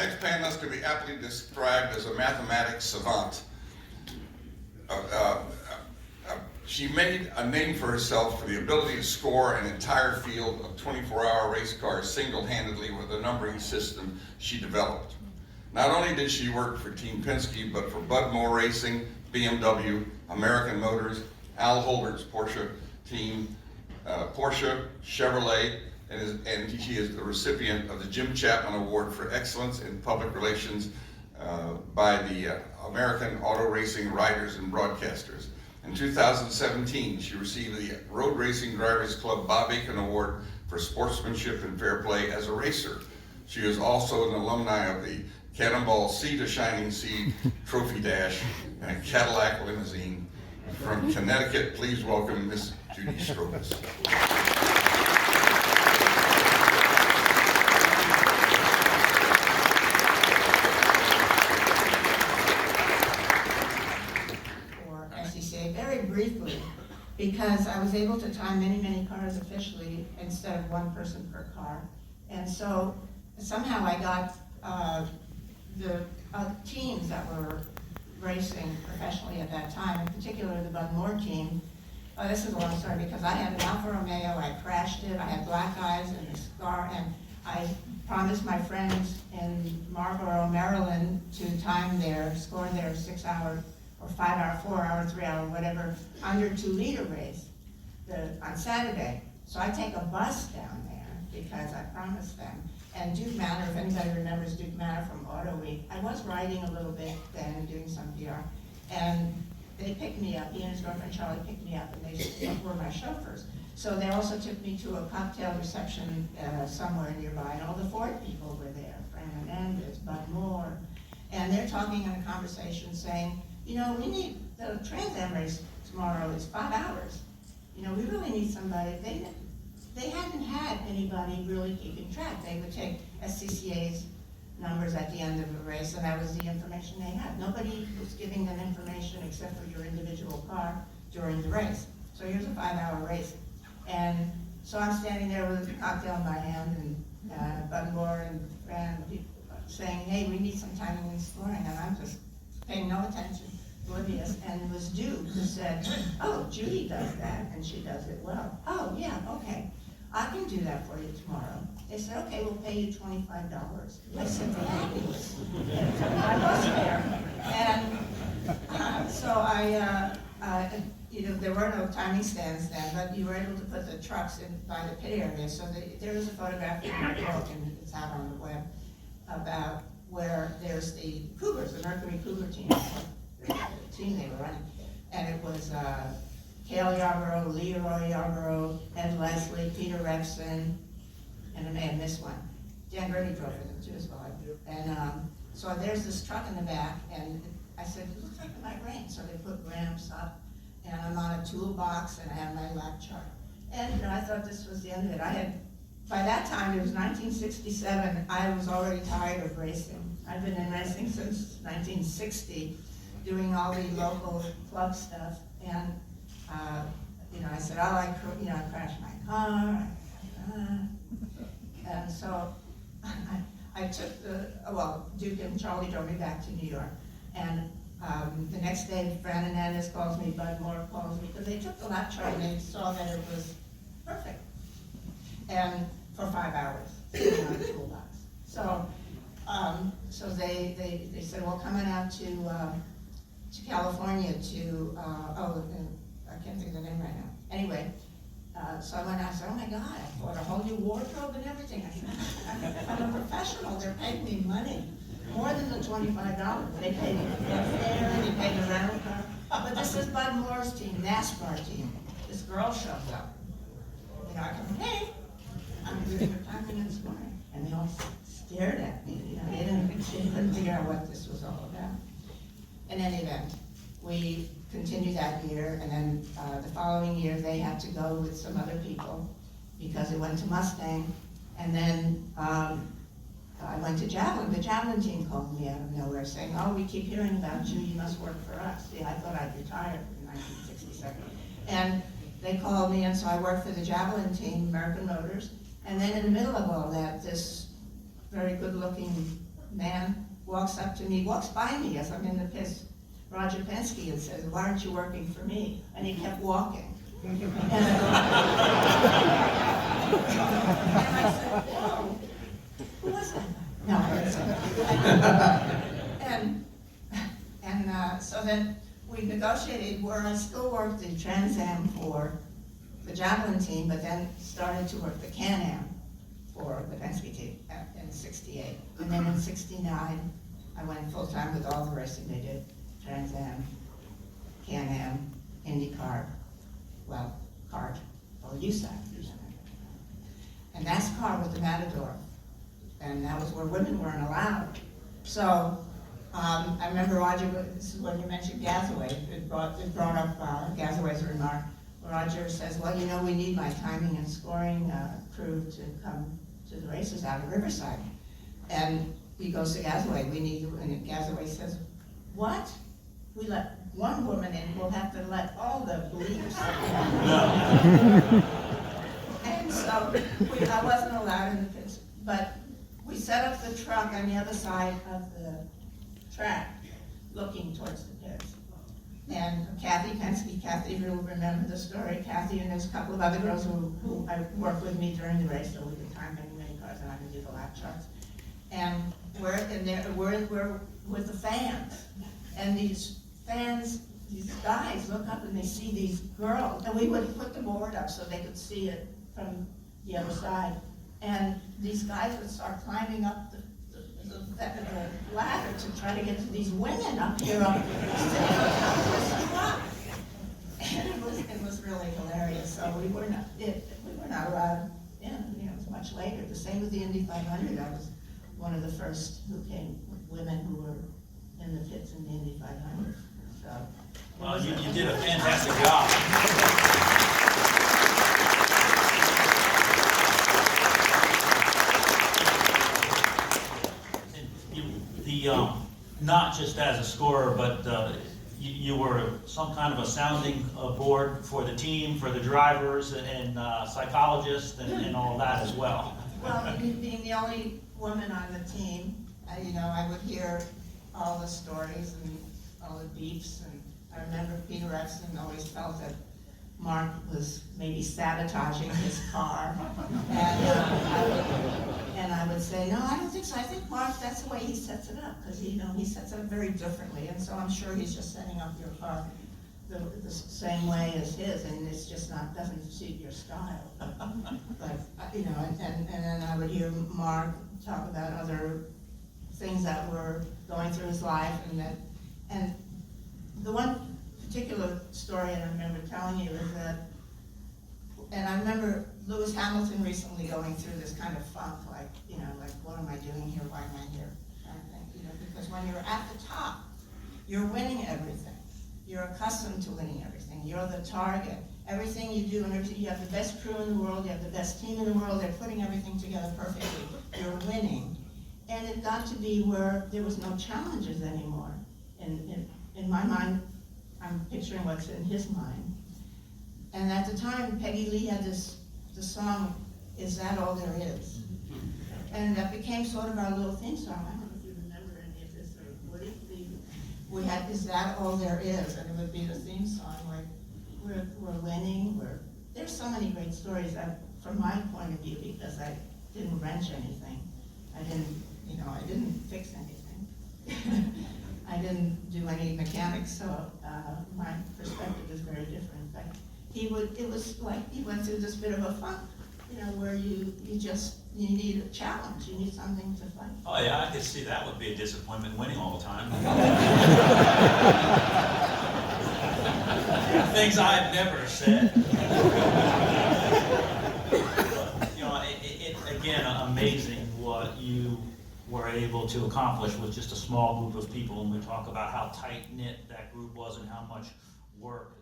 next panelist can be aptly described as a mathematics savant. She made a name for herself for the ability to score an entire field of 24-hour race cars single-handedly with a numbering system she developed. Not only did she work for Team Penske, but for Bud Moore Racing, BMW, American Motors, Al Holbert's Porsche team, Porsche, Chevrolet, and she is the recipient of the Jim Chapman Award for Excellence in Public Relations by the American Auto Racing Riders and Broadcasters. In 2017, she received the Road Racing Drivers Club Bob Aiken Award for Sportsmanship and Fair Play as a racer. She is also an alumni of the Cannonball Sea to Shining Sea Trophy Dash and a Cadillac limousine. From Connecticut, please welcome Miss Judy Stropus. Very briefly, because I was able to time many, many cars officially instead of one person per car. And so somehow I got the teams that were racing professionally at that time, in particular the Bud Moore team. This is a long story because I had an Alfa Romeo, I crashed it, I had black eyes and a scar, and I promised my friends in Marlboro, Maryland to time score their 6 hour or 5 hour, 4 hour, 3 hour, whatever, under 2 liter race on Saturday. So I take a bus down there because I promised them. And Duke Manor, if anybody remembers Duke Manor from Auto Week, I was riding a little bit then, doing some PR, and they picked me up. He and his girlfriend Charlie picked me up, and they were my chauffeurs. So they also took me to a cocktail reception somewhere nearby, and all the Ford people were there, Fran Menendez, Bud Moore, and they're talking in a conversation saying, you know, we need the Trans Am race tomorrow. It's 5 hours. You know, we really need somebody. They hadn't had anybody really keeping track. They would take SCCA's numbers at the end of the race, and that was the information they had. Nobody was giving them information except for your individual car during the race. So here's a 5 hour race. And so I'm standing there with a cocktail in my hand, and Bud Moore and Fran saying, hey, we need some timing and scoring, and I'm just paying no attention, oblivious, and it was Duke who said, oh, Judy does that, and she does it well. Oh, yeah, okay, I can do that for you tomorrow. They said, okay, we'll pay you $25. I said, fabulous. I was there. And so you know, there were no timing stands then, but you were able to put the trucks in by the pit area. So there was a photograph in my book, and it's out on the web, about where there's the Cougars, the Mercury Cougar team, the team they were running. And it was Cale Yarborough, Leroy Yarborough, Ed Leslie, Peter Revson, and I may have missed one. Dan Gertie drove for them too as well. And so there's this truck in the back, and I said, it looks like it might rain. So they put ramps up, and I'm on a toolbox, and I have my lap chart. And you know, I thought this was the end of it. By that time, it was 1967, I was already tired of racing. I've been in racing since 1960, doing all the local club stuff. And, you know, I said, oh, I crashed my car. And so I took Duke and Charlie drove me back to New York. And the next day, Fran Hernandez calls me, Bud Moore calls me, because they took the lap chart and they saw that it was perfect. And for 5 hours, in our toolbox. So, so they said, well, coming out to California to I can't think of the name right now. Anyway, so I went out and said, oh my God, I bought a whole new wardrobe and everything. I said, I'm a professional. They're paying me money, more than the $25. They paid me the fare, they paid the rental car. But this is Bud Moore's team, NASCAR team. This girl shows up. You know, I come, hey. I'm doing your timing and scoring. And they all stared at me. You know, they couldn't figure out what this was all about. In any event, we continued that year, and then the following year they had to go with some other people because it went to Mustang. And then I went to Javelin. The Javelin team called me out of nowhere saying, oh, we keep hearing about you, you must work for us. See, I thought I'd retired in 1967. And they called me, and so I worked for the Javelin team, American Motors. And then in the middle of all that, this very good-looking man walks up to me, walks by me as I'm in the pits, Roger Penske, and says, "Why aren't you working for me?" And he kept walking. And I said, "Whoa, who was that?" No, I didn't say. So then we negotiated where I still worked in Trans Am for the Javelin team, but then started to work the Can-Am for the Penske team in '68. And then in '69, I went full-time with all the racing they did, Trans Am, Can-Am, IndyCar, well, kart, or USAC. And NASCAR with the Matador. And that was where women weren't allowed. So I remember Roger, this is when you mentioned Gasaway, it brought up Gasaway's remark. Roger says, "Well, you know, we need my timing and scoring crew to come to the races out of Riverside." And he goes to Gasaway, "We need you," and Gasaway says, "What? We let one woman in, we'll have to let all the bleeps in." And so I wasn't allowed in the pits, but we set up the truck on the other side of the track, looking towards the pits. And Kathy Penske, Kathy will remember the story. Kathy and there's a couple of other girls who worked with me during the race, so we could time many cars, and I could do the lap charts. And we're with the fans, and these fans, these guys look up and they see these girls, and we would put the board up so they could see it from the other side. And these guys would start climbing up the ladder to try to get to these women up here, sitting on top of this truck. And it was really hilarious. So we were not allowed in. You know, it was much later. The same with the Indy 500. I was one of the first who came, women who were in the pits in the Indy 500. So. Well, you did a fantastic job. Not just as a scorer, but you were some kind of a sounding board for the team, for the drivers, and psychologists, and all that as well. Well, being the only woman on the team, you know, I would hear all the stories and all the beeps, and I remember Peter Epson always felt that Mark was maybe sabotaging his car, and I would say, "No, I don't think so. I think Mark, that's the way he sets it up, because he sets it up very differently, and so I'm sure he's just setting up your car the same way as his, and it's just doesn't suit your style." But you know, and then I would hear Mark talk about other things that were going through his life, and the one particular story I remember telling you is that, and I remember Lewis Hamilton recently going through this kind of funk, like, you know, like, what am I doing here? Why am I here? Kind of thing, you know, because when you're at the top, you're winning everything. You're accustomed to winning everything. You're the target. Everything you do and everything, you have the best crew in the world, you have the best team in the world, they're putting everything together perfectly. You're winning. And it got to be where there was no challenges anymore. In my mind, I'm picturing what's in his mind. And at the time, Peggy Lee had the song, "Is That All There Is?" And that became sort of our little theme song. I don't know if you remember any of this, or Woody. We had "Is That All There Is?" And it would be the theme song, like, we're winning, there's so many great stories that, from my point of view, because I didn't wrench anything. I didn't fix anything. I didn't do any mechanics, so my perspective is very different. But it was like he went through this bit of a funk, you know, where you need a challenge, you need something to fight. Oh yeah, I could see that would be a disappointment, winning all the time. Things I've never said. But, you know, again, amazing what you were able to accomplish with just a small group of people, and we talk about how tight-knit that group was and how much work